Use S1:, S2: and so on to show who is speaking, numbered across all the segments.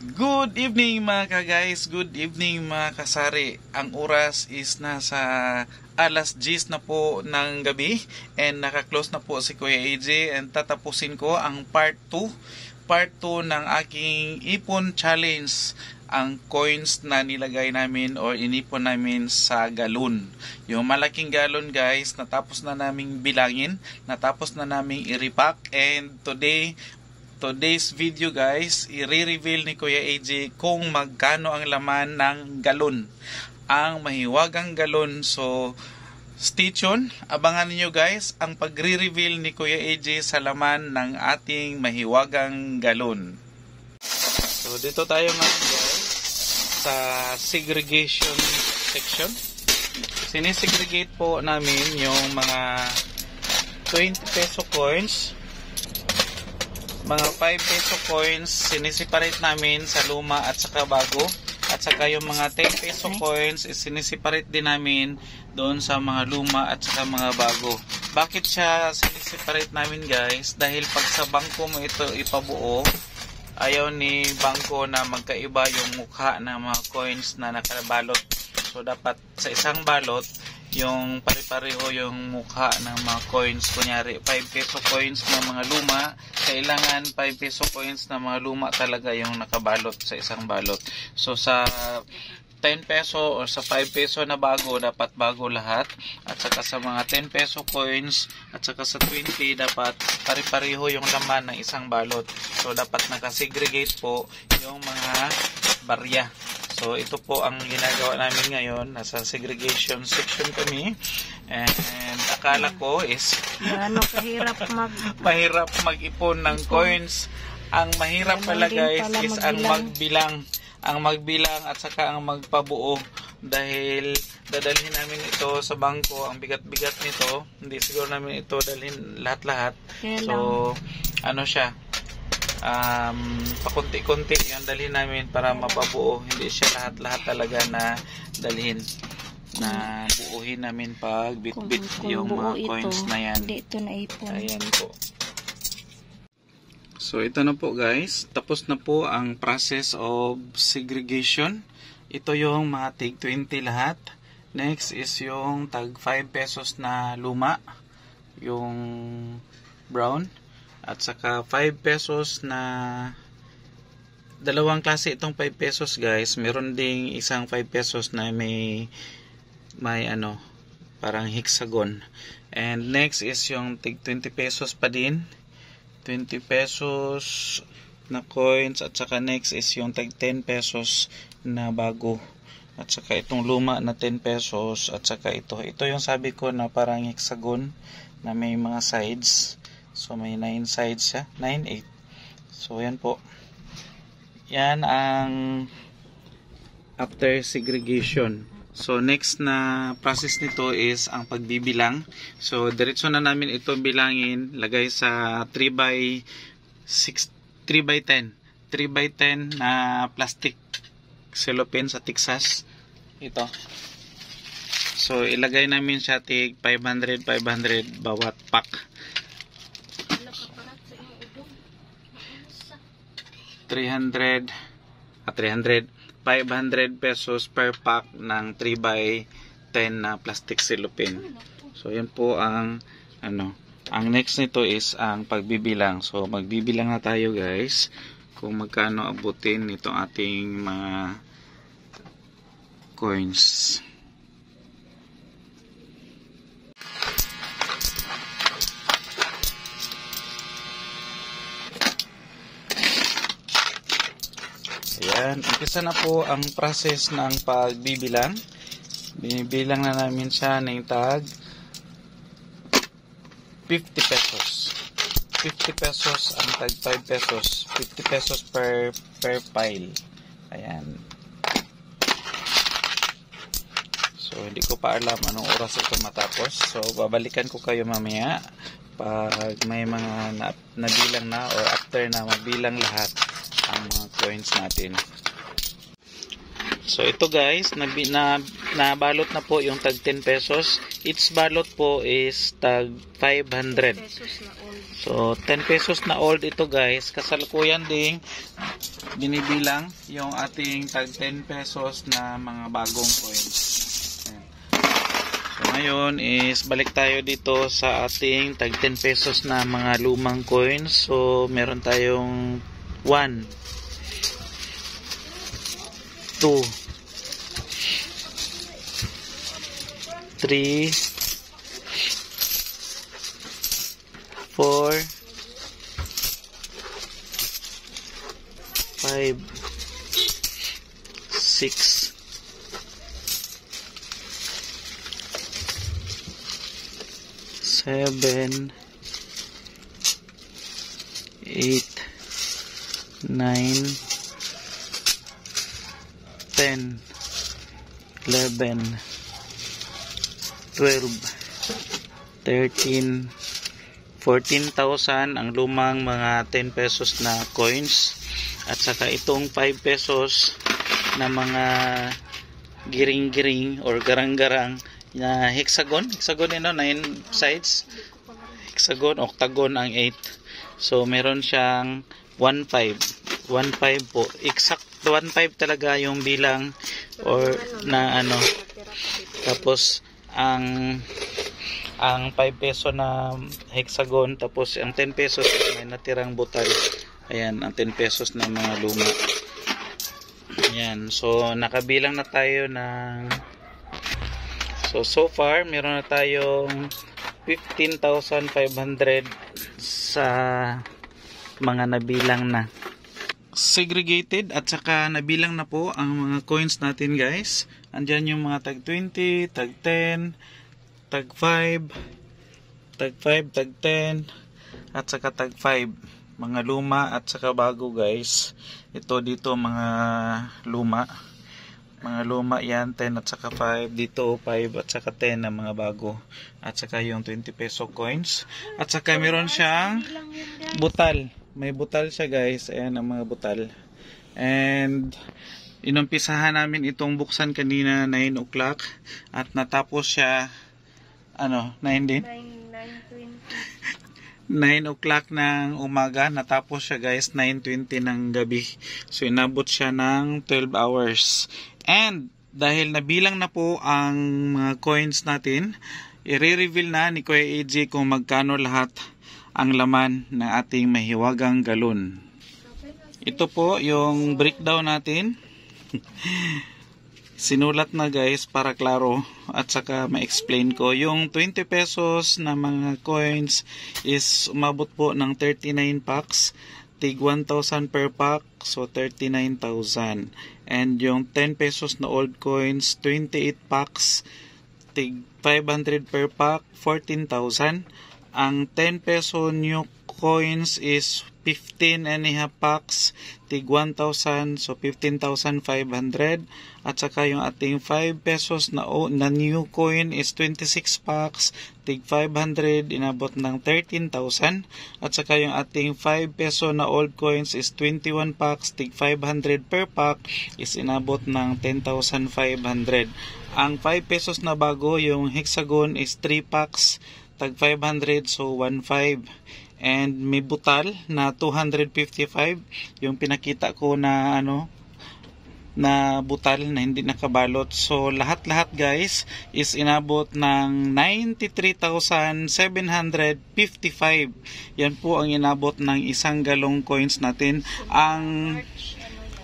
S1: Good evening mga ka-guys, good evening mga kasari. Ang oras is nasa alas 10 na po ng gabi and naka-close na po si Kuya AJ and tatapusin ko ang part 2 ng aking ipon challenge, ang coins na nilagay namin or inipon namin sa galon. Yung malaking galon guys, natapos na naming bilangin, natapos na naming i-repack, and today's video guys, i-reveal ni Kuya AJ kung magkano ang laman ng galon, ang mahiwagang galon. So stay tuned, abangan niyo guys ang pagre-reveal ni Kuya AJ sa laman ng ating mahiwagang galon. So dito tayo ngayon guys sa segregation section. Sinesegregate po namin yung mga 20 peso coins, mga 5 peso coins, sinisiparate namin sa luma at saka bago. At saka yung mga 10 peso coins, sinisiparate din namin doon sa mga luma at saka mga bago. Bakit siya sinisiparate namin guys? Dahil pag sa bangko mo ito ipabuo, ayaw ni bangko na magkaiba yung mukha ng mga coins na nakabalot. So dapat sa isang balot, yung pare-pareho yung mukha ng mga coins. Kunyari 5 peso coins ng mga luma, kailangan 5 peso coins na mga luma talaga yung nakabalot sa isang balot. So sa 10 peso or sa 5 peso na bago, dapat bago lahat. At saka sa mga 10 peso coins at saka sa 20, dapat pare-pareho yung laman ng isang balot. So dapat nakasegregate po yung mga barya. So ito po ang ginagawa namin ngayon. Nasa segregation section kami. And akala ko is mahirap mag-ipon ng coins. Ang mahirap pala guys is ang magbilang at saka ang magpabuo. Dahil dadalhin namin ito sa bangko, ang bigat-bigat nito, hindi siguro namin ito dalhin lahat-lahat. So ano siya, pakunti-kunti yung dalhin namin para mapabuo. Hindi siya lahat-lahat talaga na dalhin, na buuhin namin pag bit-bit yung mga coins na yan. Ayan po. So ito na po guys, tapos na po ang process of segregation. Ito yung mga tig 20 lahat. Next is yung tag 5 pesos na luma, yung brown. At saka 5 pesos na dalawang klase itong 5 pesos guys. Meron ding isang 5 pesos na may ano, parang hexagon. And next is yung tig 20 pesos pa din. 20 pesos na coins. At saka next is yung tag 10 pesos na bago. At saka itong luma na 10 pesos. At saka ito yung sabi ko na parang hexagon na may mga sides. So may 9 sides siya, 9, 8. So yan po. Yan ang after segregation. So next na process nito is ang pagbibilang. So diretso na namin ito bilangin, lagay sa 3 by 10 na plastic cellophane sa Texas. Ito. So ilagay namin siya tig 500 bawat pack. 500 pesos per pack ng 3 by 10 na plastic cellophane. So yan po ang ano. Ang next nito is ang pagbibilang. So magbibilang na tayo guys kung magkano abutin nitong ating mga coins. Ayan, umpisa na po ang process ng pagbibilang. Binibilang na namin siya ng tag 50 pesos. 50 pesos ang tag 5 pesos. 50 pesos per pile. Ayan. So hindi ko pa alam anong oras ito matapos. So babalikan ko kayo mamaya pag may mga nabilang na or after na mabilang lahat ang mga coins natin. So ito guys, nabalot na po yung tag 10 pesos. Each balot po is tag 500. So 10 pesos na old ito guys. Kasalukuyan ding binibilang yung ating tag 10 pesos na mga bagong coins. So ngayon is balik tayo dito sa ating tag 10 pesos na mga lumang coins. So meron tayong 1, 2, 3, 4, 5, 6, 7, 8, 9, 10, 11, 12, 13, 14,000 ang lumang mga 10 pesos na coins, at saka itong 5 pesos na mga giring-giring or garang-garang na hexagon yun, 9 sides, hexagon, octagon ang 8. So meron siyang 1.5 po, exact 1.5 talaga yung bilang or na ano. Tapos ang 5 peso na hexagon, tapos ang 10 pesos may natirang butal. Ayan, ang 10 pesos na mga luma. Ayan, so nakabilang na tayo ng so far meron na tayong 15,500 sa mga nabilang na. Segregated at saka nabilang na po ang mga coins natin guys. Andyan yung mga tag 20, tag 10, tag 5, tag 5, tag 10 at saka tag 5, mga luma at saka bago guys. Ito dito mga luma yan, 10 at saka 5, dito 5 at saka 10 na mga bago, at saka yung 20 peso coins, at saka meron siyang butal. May butal siya guys, ayan ang mga butal. And inumpisahan namin itong buksan kanina 9 o'clock at natapos siya 9 din? 9 o'clock ng umaga, natapos siya guys 9:20 ng gabi. So inabot siya ng 12 hours. And dahil nabilang na po ang mga coins natin, i-reveal na ni Kuya AJ kung magkano lahat ang laman ng ating mahiwagang galon. Ito po yung breakdown natin. Sinulat na guys para klaro at saka ma-explain ko. Yung 20 pesos na mga coins is umabot po ng 39 packs. Tig 1,000 per pack, so 39,000. And yung 10 pesos na old coins, 28 packs, tig 500 per pack, 14,000. Ang 10 peso new coins is 15 and a half packs, tig 1,000, so 15,500. At saka yung ating 5 pesos na new coin is 26 packs, tig 500, inabot ng 13,000. At saka yung ating 5 peso na old coins is 21 packs, tig 500 per pack, is inabot ng 10,500. Ang 5 pesos na bago, yung hexagon is 3 packs, tag 500, so 1.5. And may butal na 255, yung pinakita ko na na butal na hindi nakabalot. So lahat-lahat guys is inabot ng 93,755. Yan po ang inabot ng isang galong coins natin. Ang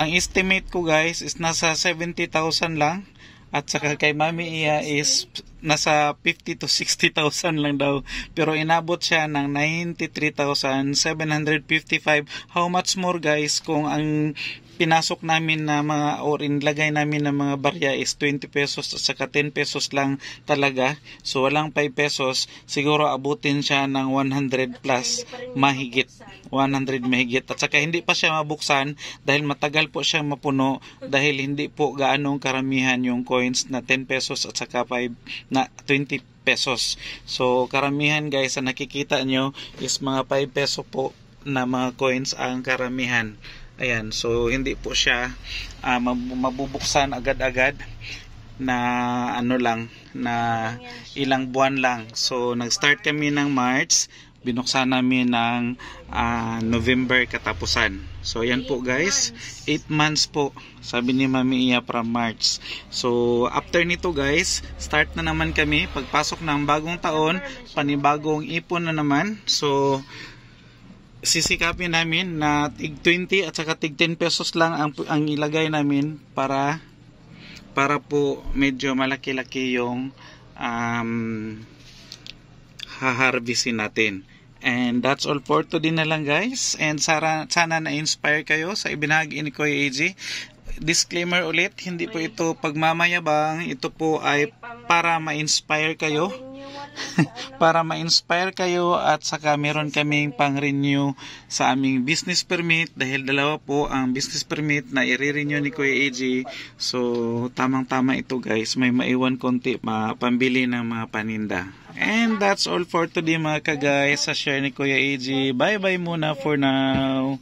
S1: estimate ko guys is nasa 70,000 lang. At saka kay Mami Iya is nasa 50 to 60,000 lang daw. Pero inabot siya ng 93,755. How much more guys kung ang pinasok namin na mga or inlagay namin na mga barya is 20 pesos at saka 10 pesos lang talaga. So walang 5 pesos. Siguro abutin siya ng 100 plus mahigit. 100 mahigit. At saka hindi pa siya mabuksan dahil matagal po siya mapuno dahil hindi po gaanong karamihan yung coins na 10 pesos at saka 20 pesos. So karamihan guys na nakikita nyo is mga 5 peso po na mga coins ang karamihan. Ayan, so hindi po siya mabubuksan agad-agad na ano lang, na ilang buwan lang. So nag-start kami ng March, binuksan namin ng November katapusan. So ayan po guys, 8 months po, sabi ni Mami Iya, from March. So after nito guys, start na naman kami, pagpasok ng bagong taon, panibagong ipon na naman. So sisikapin namin na tig 20 at saka tig 10 pesos lang ang ilagay namin para po medyo malaki-laki yung haharvestin natin. And that's all for today na lang guys. And sana na-inspire kayo sa ibinahagi ni Kuya AJ. Disclaimer ulit, hindi po ito pagmamayabang. Ito po ay para ma-inspire kayo. Para ma-inspire kayo at saka meron kaming pang-renew sa aming business permit. Dahil dalawa po ang business permit na i-renew ni Kuya AJ. So tamang-tama ito guys. May maiwan konti pambili ng mga paninda. And that's all for today mga ka-guys sa share ni Kuya AJ. Bye-bye muna for now.